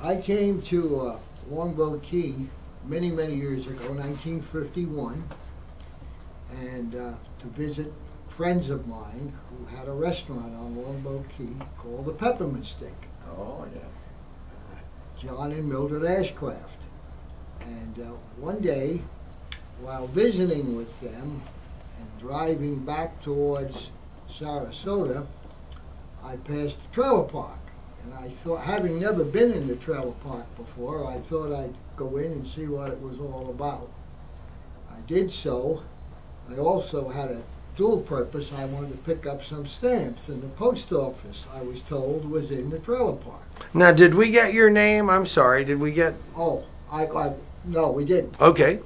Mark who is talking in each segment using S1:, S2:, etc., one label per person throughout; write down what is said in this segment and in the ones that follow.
S1: I came to Longboat Key many, many years ago, 1951, and to visit friends of mine who had a restaurant on Longboat Key called the Peppermint Stick.
S2: Oh, yeah.
S1: John and Mildred Ashcraft. And one day, while visiting with them and driving back towards Sarasota, I passed the trailer park. And I thought, having never been in the trailer park before, I thought I'd go in and see what it was all about. I did so. I also had a dual purpose. I wanted to pick up some stamps, and the post office, I was told, was in the trailer park.
S3: Now, did we get your name? I'm sorry, did we get...
S1: Oh, no, we didn't.
S3: Okay.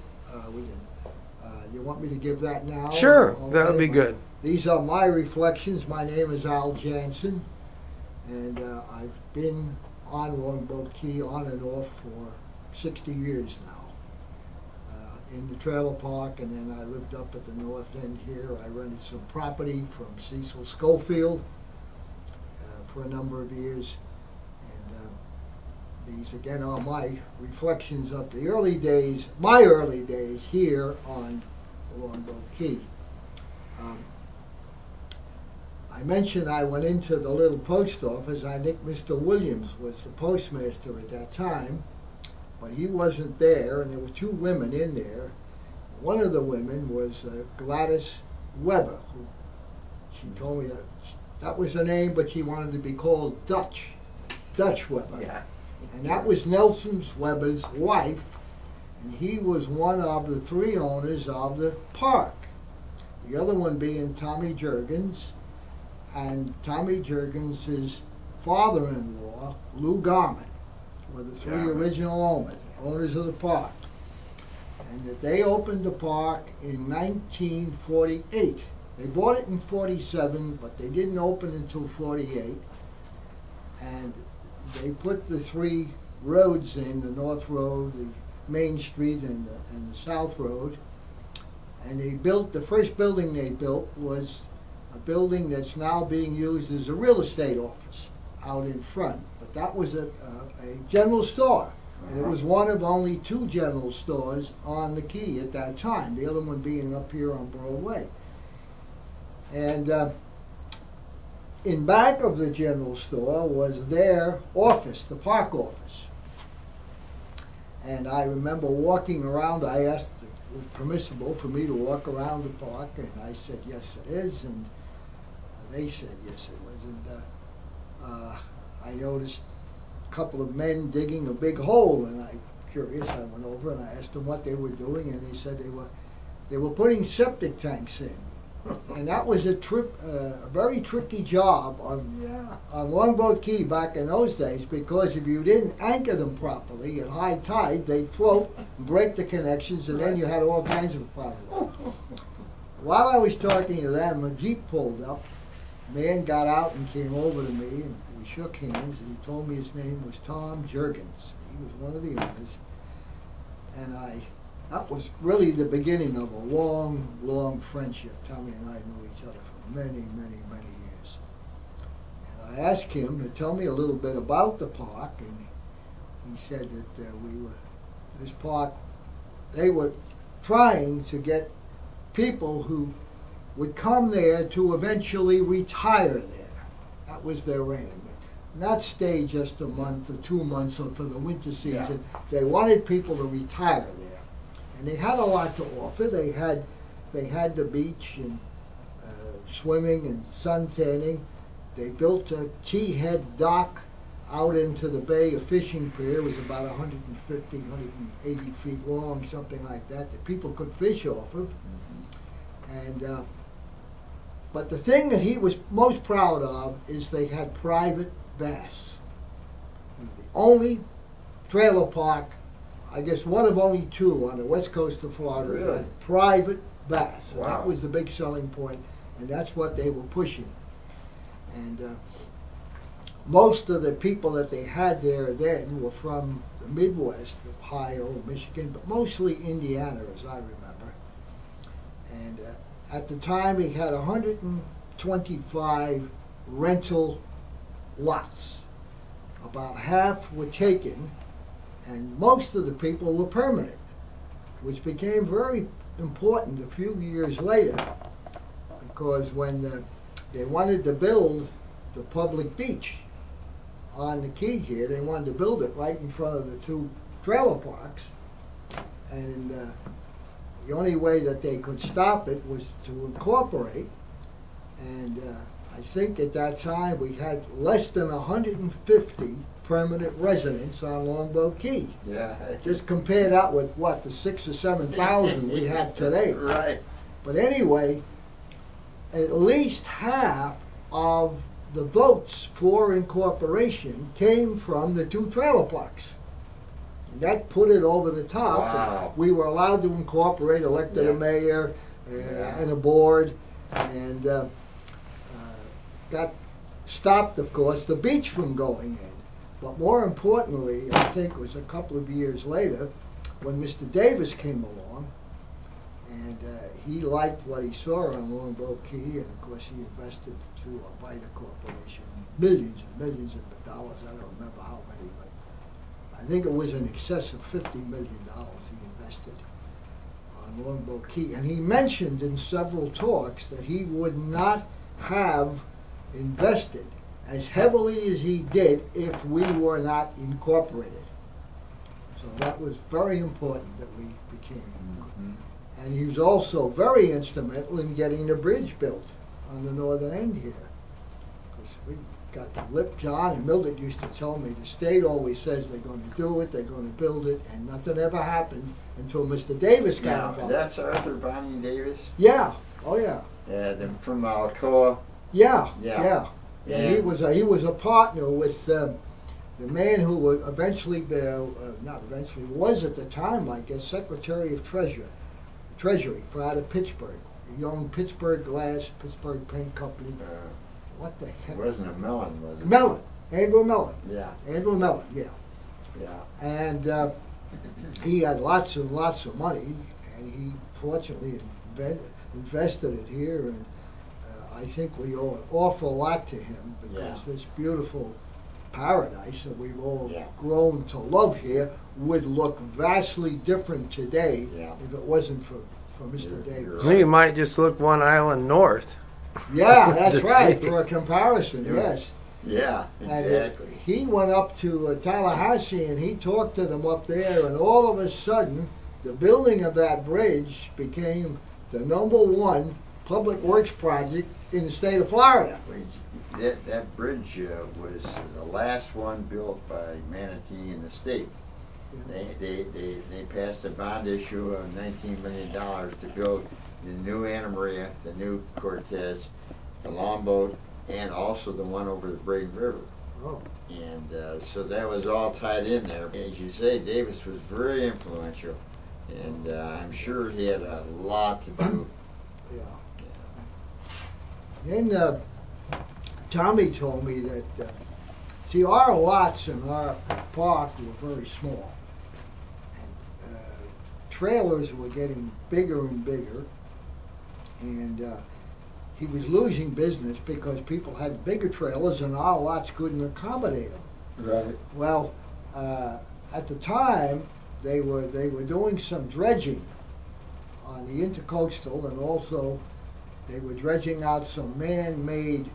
S1: We didn't. You want me to give that now?
S3: Sure,
S1: Okay.
S3: that would be good.
S1: These are my reflections. My name is Al Jantzen, and I've been on Longboat Key on and off for 60 years now. In the trailer park, and then I lived up at the north end here. I rented some property from Cecil Schofield for a number of years. And these again are my reflections of the early days, my early days here on Longboat Key. I mentioned I went into the little post office. I think Mr. Williams was the postmaster at that time, but he wasn't there, and there were two women in there. One of the women was Gladys Weber, who she told me that was her name, but she wanted to be called Dutch Weber.
S2: Yeah.
S1: And that was Nelson Weber's wife, and he was one of the three owners of the park. The other one being Tommy Juergens, and Tommy Juergens' father-in-law, Lou Garman, were the three original owners of the park. And that they opened the park in 1948. They bought it in 47, but they didn't open until 48. And they put the three roads in, the North Road, the Main Street, and the South Road. And they built, the first building they built was a building that's now being used as a real estate office out in front. But that was a general store. And it was one of only two general stores on the Key at that time, the other one being up here on Broadway. And in back of the general store was their office, the park office. And I remember walking around. I asked if it was permissible for me to walk around the park, and I said, yes, it is. And they said, yes, it was. And I noticed a couple of men digging a big hole, and I went over and I asked them what they were doing, and they said they were putting septic tanks in. And that was a very tricky job on Longboat Key back in those days, because if you didn't anchor them properly at high tide, they'd float and break the connections, and then you had all kinds of problems. While I was talking to them, a Jeep pulled up. A man got out and came over to me, and we shook hands, and he told me his name was Tom Juergens. He was one of the owners. And that was really the beginning of a long, long friendship. Tommy and I knew each other for many, many, many years. And I asked him to tell me a little bit about the park, and he said that this park, they were trying to get people who would come there to eventually retire there. That was their aim. Not stay just a month or 2 months or for the winter season. Yeah. They wanted people to retire there. And they had a lot to offer. They had the beach and swimming and sun tanning. They built a T-head dock out into the bay, a fishing pier. It was about 150, 180 feet long, something like that people could fish off of. And but the thing that he was most proud of is they had private baths. The only trailer park, I guess one of only two on the west coast of Florida, that had private baths. And that was the big selling point, and that's what they were pushing. And most of the people that they had there then were from the Midwest, Ohio, Michigan, but mostly Indiana, as I remember. And at the time, he had 125 rental lots about half were taken, and most of the people were permanent, which became very important a few years later, because when they wanted to build the public beach on the key here, they wanted to build it right in front of the two trailer parks, and the only way that they could stop it was to incorporate, and I think at that time we had less than 150 permanent residents on Longboat Key.
S2: Yeah.
S1: Just compare that with what, the 6,000 or 7,000 we have today.
S2: Right.
S1: But anyway, at least half of the votes for incorporation came from the two trailer parks. And that put it over the top.
S2: Wow.
S1: We were allowed to incorporate, elected
S2: Yeah.
S1: a mayor
S2: Yeah.
S1: and a board, and that stopped, of course, the beach from going in. But more importantly, I think it was a couple of years later, when Mr. Davis came along, and he liked what he saw on Longboat Key, and of course he invested through a Vita Corporation, millions and millions of dollars. I don't remember how many, but I think it was in excess of $50 million he invested on Longboat Key. And he mentioned in several talks that he would not have invested as heavily as he did if we were not incorporated. So that was very important that we became.
S2: Mm-hmm.
S1: And he was also very instrumental in getting the bridge built on the northern end here. Because we got lipped on, and Mildred used to tell me the state always says they're going to do it, they're going to build it, and nothing ever happened until Mr. Davis got
S2: Now,
S1: involved.
S2: that's Arthur Bonnie Davis?
S1: Yeah, oh yeah.
S2: From Alcoa.
S1: Yeah,
S2: Yeah.
S1: yeah. And he was a partner with the man who would eventually be, not eventually, was at the time, I guess, Secretary of Treasury for out of Pittsburgh. He owned Pittsburgh Glass, Pittsburgh Paint Company. What the heck?
S2: It wasn't a Mellon, was it?
S1: Mellon, Andrew Mellon.
S2: Yeah.
S1: Andrew Mellon, yeah.
S2: Yeah.
S1: And he had lots and lots of money, and he fortunately invested it here, and I think we owe an awful lot to him, because this beautiful paradise that we've all grown to love here would look vastly different today if it wasn't for Mr. Davis.
S3: You might just look one island north.
S1: Yeah, that's right, for a comparison, yes.
S2: Yeah, exactly.
S1: And he went up to Tallahassee, and he talked to them up there, and all of a sudden, the building of that bridge became the #1 public works project in the state of Florida.
S2: That bridge was the last one built by Manatee in the state.
S1: Yeah.
S2: They passed a bond issue of $19 million to build the new Anna Maria, the new Cortez, the Longboat, and also the one over the Braden River.
S1: Oh.
S2: And so that was all tied in there. As you say, Davis was very influential, and I'm sure he had a lot to do.
S1: Yeah. Then Tommy told me that, see, our lots in our park were very small. And trailers were getting bigger and bigger. And he was losing business because people had bigger trailers and our lots couldn't accommodate them.
S2: Right.
S1: Well, at the time, they were doing some dredging on the intercoastal, and also they were dredging out some man-made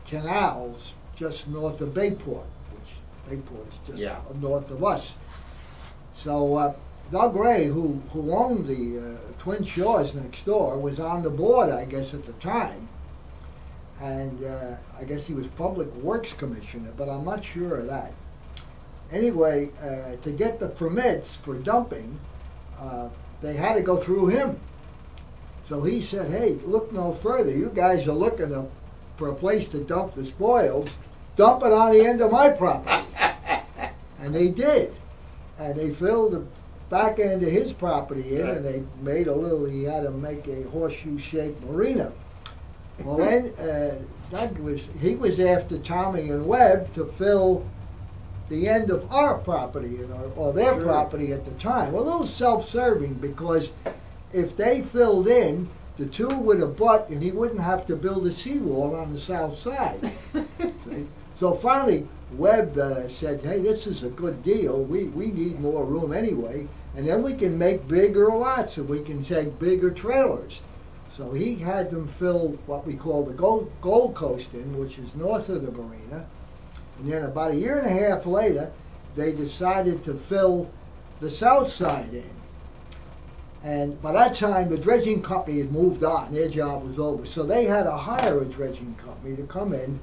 S1: canals just north of Bayport, which Bayport is just north of us. So Doug Ray, who owned the Twin Shores next door, was on the board, I guess, at the time. And I guess he was Public Works Commissioner, but I'm not sure of that. Anyway, to get the permits for dumping, they had to go through him. So he said, hey, look no further. You guys are looking for a place to dump the spoils. Dump it on the end of my property. And they did. And they filled the back end of his property in, and they made he had to make a horseshoe-shaped marina. Well, then he was after Tommy and Webb to fill the end of our property, or their property at the time. A little self-serving, because if they filled in, the two would abut, and he wouldn't have to build a seawall on the south side. So finally, Webb said, hey, this is a good deal. We need more room anyway. And then we can make bigger lots and we can take bigger trailers. So he had them fill what we call the Gold Coast in, which is north of the marina. And then about a year and a half later, they decided to fill the south side in. And by that time, the dredging company had moved on. Their job was over. So they had to hire a dredging company to come in,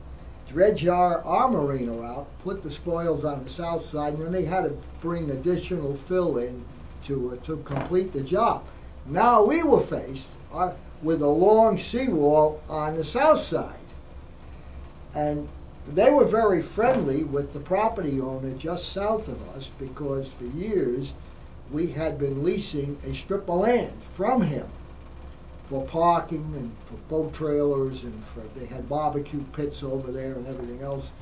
S1: dredge our marina out, put the spoils on the south side, and then they had to bring additional fill in to complete the job. Now we were faced with a long seawall on the south side. And they were very friendly with the property owner just south of us because for years we had been leasing a strip of land from him for parking and for boat trailers, and they had barbecue pits over there and everything else.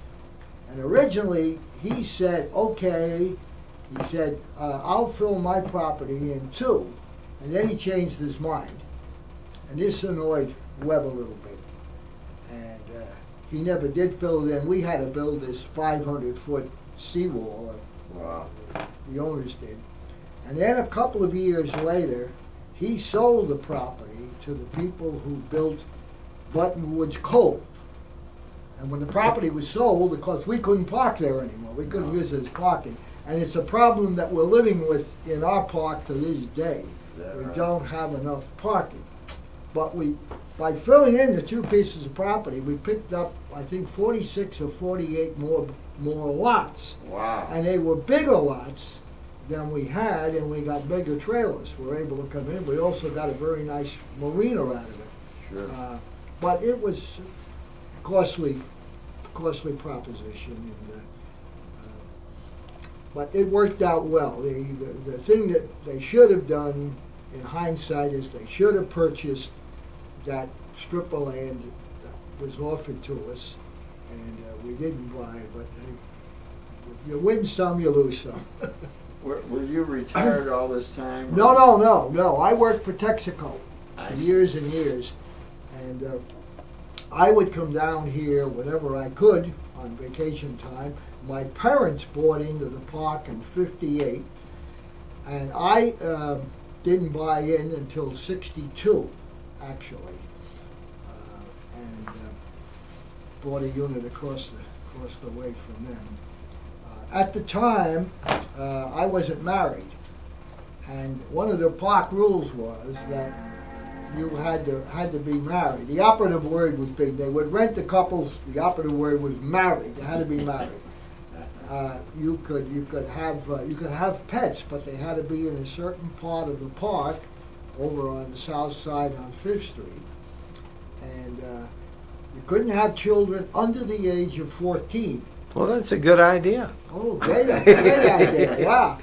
S1: And originally he said, okay, he said, I'll fill my property in too. And then he changed his mind. And this annoyed Webb a little bit. And he never did fill it in. We had to build this 500-foot seawall.
S2: Wow.
S1: The owners did. And then a couple of years later, he sold the property to the people who built Buttonwoods Cove. And when the property was sold, of course, we couldn't park there anymore. We couldn't use it as parking. And it's a problem that we're living with in our park to this day. We don't have enough parking. But by filling in the two pieces of property, we picked up, I think, 46 or 48 more lots.
S2: Wow.
S1: And they were bigger lots than we had, and we got bigger trailers. We were able to come in. We also got a very nice marina out of it.
S2: Sure.
S1: But it was a costly proposition. And, but it worked out well. The thing that they should have done in hindsight is they should have purchased that strip of land that was offered to us, and we didn't buy it. But you win some, you lose some.
S2: Were you retired all this time?
S1: No. I worked for Texaco for years and years, and I would come down here whenever I could on vacation time. My parents bought into the park in '58, and I didn't buy in until '62, actually, and bought a unit across the way from them. At the time, I wasn't married, and one of the park rules was that you had to be married. The operative word was big. They would rent the couples. The operative word was married. They had to be married. You could have pets, but they had to be in a certain part of the park, over on the south side on 5th Street, and you couldn't have children under the age of 14.
S3: Well, that's a good idea.
S1: Oh, great idea, yeah.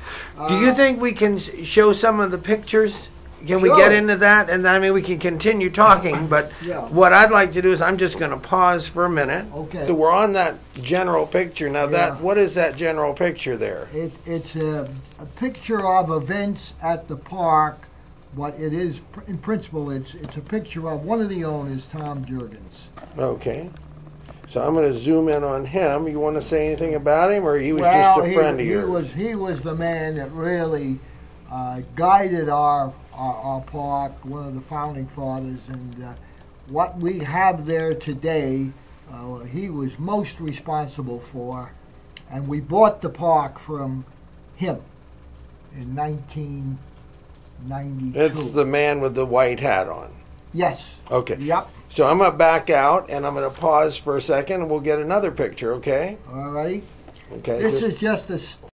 S3: Do you think we can show some of the pictures? Can we
S1: Sure.
S3: get into that? And I mean, we can continue talking, but
S1: Yeah.
S3: what I'd like to do is I'm just going to pause for a minute.
S1: Okay.
S3: So we're on that general picture. Now,
S1: Yeah.
S3: what is that general picture there?
S1: It's a picture of events at the park. What it is, in principle, it's a picture of one of the owners, Tom Jurgens.
S3: Okay. So I'm going to zoom in on him. You want to say anything about him, or he was just a friend of yours?
S1: He was the man that really guided our park, one of the founding fathers, and what we have there today, he was most responsible for, and we bought the park from him in 1992.
S3: It's the man with the white hat on.
S1: Yes.
S3: Okay.
S1: Yep.
S3: So I'm going to back out, and I'm going to pause for a second, and we'll get another picture, okay?
S1: All righty.
S3: Okay.
S1: This is just a